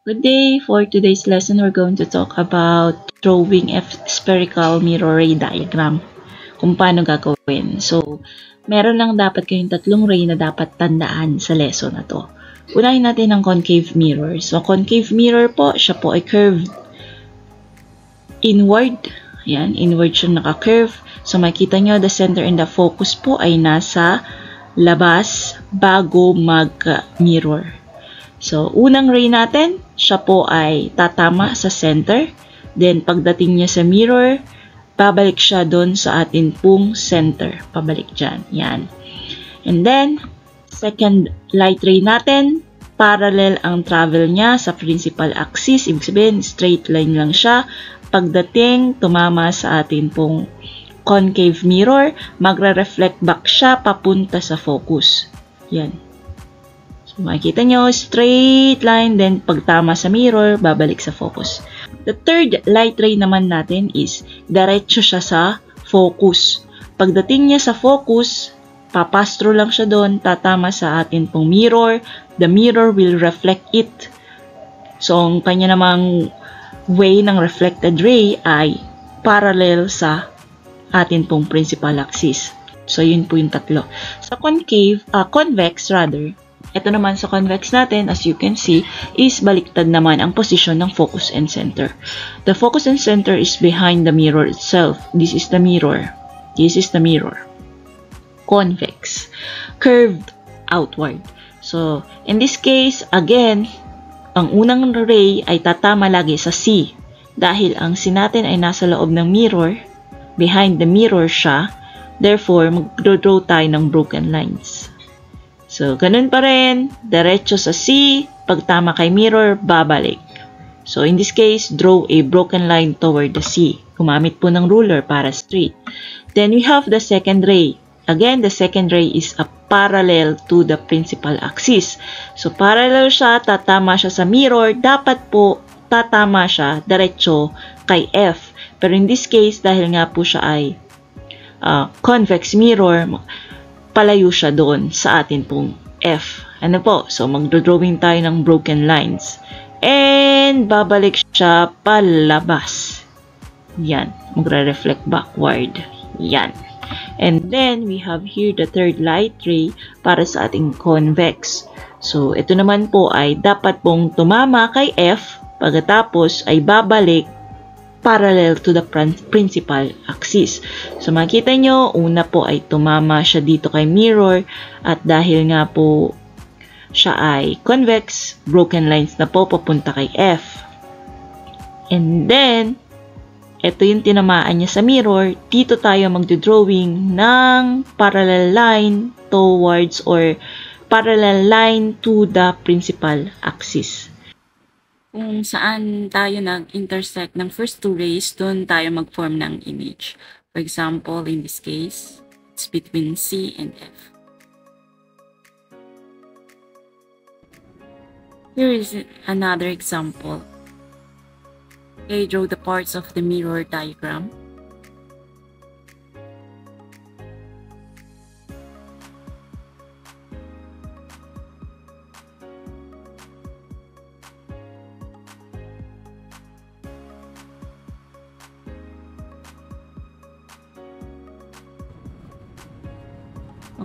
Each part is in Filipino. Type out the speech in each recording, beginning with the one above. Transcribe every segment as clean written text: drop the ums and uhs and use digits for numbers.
Good day! For today's lesson, we're going to talk about drawing a spherical mirror ray diagram. Kung paano gagawin. So, meron lang dapat kayong tatlong ray na dapat tandaan sa lesson na to. Unahin natin ang concave mirror. So, concave mirror po, siya po ay curved inward. Yan, inward siya naka-curve. So, makikita nyo, the center and the focus po ay nasa labas bago mag-mirror. So, unang ray natin, siya po ay tatama sa center. Then, pagdating niya sa mirror, babalik siya doon sa atin pong center. Pabalik dyan. Yan. And then, second light ray natin, parallel ang travel niya sa principal axis. Ibig sabihin, straight line lang siya. Pagdating, tumama sa atin pong concave mirror, magre-reflect back siya papunta sa focus. Yan. Makikita nyo, straight line, then pagtama sa mirror, babalik sa focus. The third light ray naman natin is, diretso siya sa focus. Pagdating niya sa focus, papastro lang siya doon, tatama sa atin pong mirror. The mirror will reflect it. So, ang kanya namang way ng reflected ray ay parallel sa atin pong principal axis. So, yun po yung tatlo. Sa convex rather, ito naman sa convex natin, as you can see, is baliktad naman ang position ng focus and center. The focus and center is behind the mirror itself. This is the mirror. This is the mirror. Convex. Curved outward. So, in this case, again, ang unang ray ay tatama lagi sa C. Dahil ang C natin ay nasa loob ng mirror, behind the mirror siya, therefore, mag-draw tayo ng broken lines. So, ganun pa rin, diretso sa C, pagtama kay mirror, babalik. So, in this case, draw a broken line toward the C. Gumamit po ng ruler para straight. Then, we have the second ray. Again, the second ray is a parallel to the principal axis. So, parallel siya, tatama siya sa mirror, dapat po tatama siya diretso kay F. Pero in this case, dahil nga po siya ay convex mirror, palayo siya doon sa atin pong F. Ano po? So, magdodrawing tayo ng broken lines. And, babalik siya palabas. Yan. Magre-reflect backward. Yan. And then, we have here the third light ray para sa ating convex. So, ito naman po ay dapat pong tumama kay F, pagkatapos ay babalik parallel to the principal axis. So, makita nyo, una po ay tumama siya dito kay mirror at dahil nga po siya ay convex, broken lines na po papunta kay F. And then, ito yung tinamaan niya sa mirror, dito tayo magdodrawing ng parallel line towards or parallel line to the principal axis. Kung saan tayo nag-intersect ng first two rays, doon tayo mag-form ng image. For example, in this case, it's between C and F. Here is another example. Okay, draw the parts of the mirror diagram.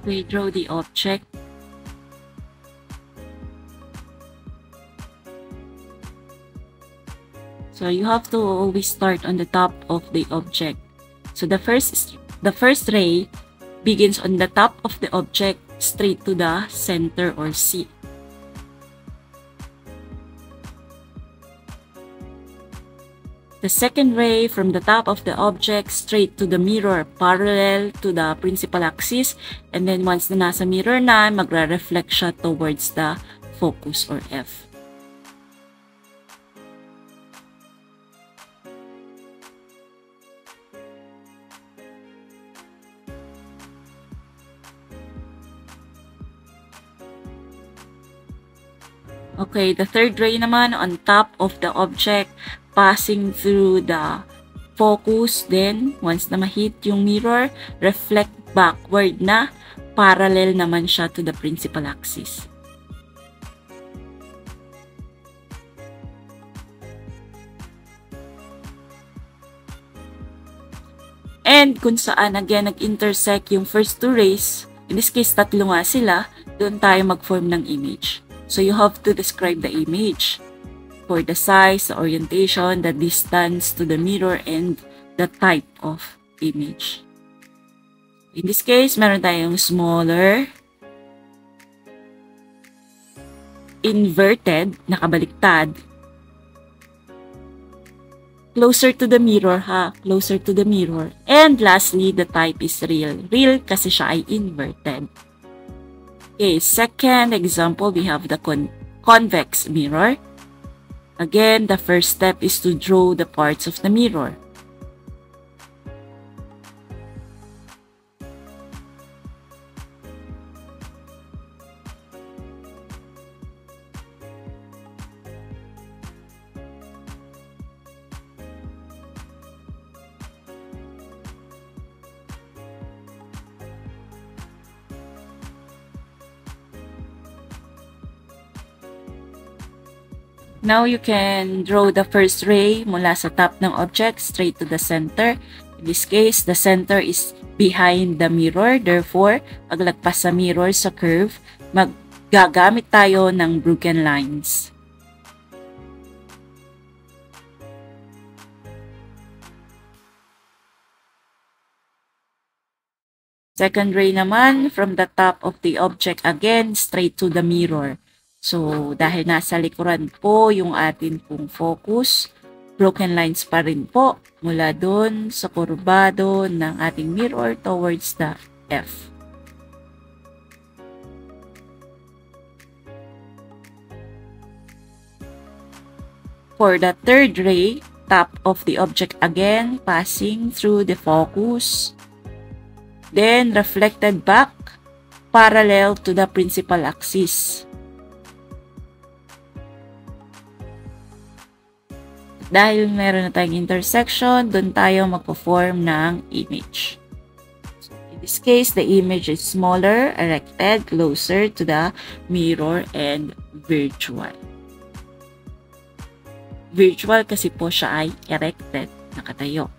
Okay, draw the object. So you have to always start on the top of the object. So the first ray begins on the top of the object straight to the center or C. The second ray from the top of the object straight to the mirror, parallel to the principal axis. And then once na nasa mirror na, magre-reflect siya towards the focus or F. Okay, the third ray naman on top of the object, passing through the focus, then once na ma-hit yung mirror, reflect backward na, parallel naman siya to the principal axis. And kung saan again nag-intersect yung first two rays, in this case tatlo nga sila, doon tayo mag-form ng image. So you have to describe the image for the size, the orientation, the distance to the mirror, and the type of image. In this case, meron tayong smaller, inverted, nakabaliktad, closer to the mirror closer to the mirror. And lastly, the type is real. Real kasi siya ay inverted. Okay, second example, we have the convex mirror. Again, the first step is to draw the parts of the mirror. Now, you can draw the first ray mula sa top ng object straight to the center. In this case, the center is behind the mirror. Therefore, paglagpas sa mirror sa curve, gagamit tayo ng broken lines. Second ray naman, from the top of the object again, straight to the mirror. So, dahil nasa likuran po yung atin pong focus, broken lines pa rin po mula doon sa kurbado ng ating mirror towards the F. For the third ray, top of the object again, passing through the focus, then reflected back parallel to the principal axis. Dahil meron na tayong intersection, doon tayo magpo-form ng image. So, in this case, the image is smaller, erected, closer to the mirror, and virtual. Virtual kasi po siya ay erected, nakatayo.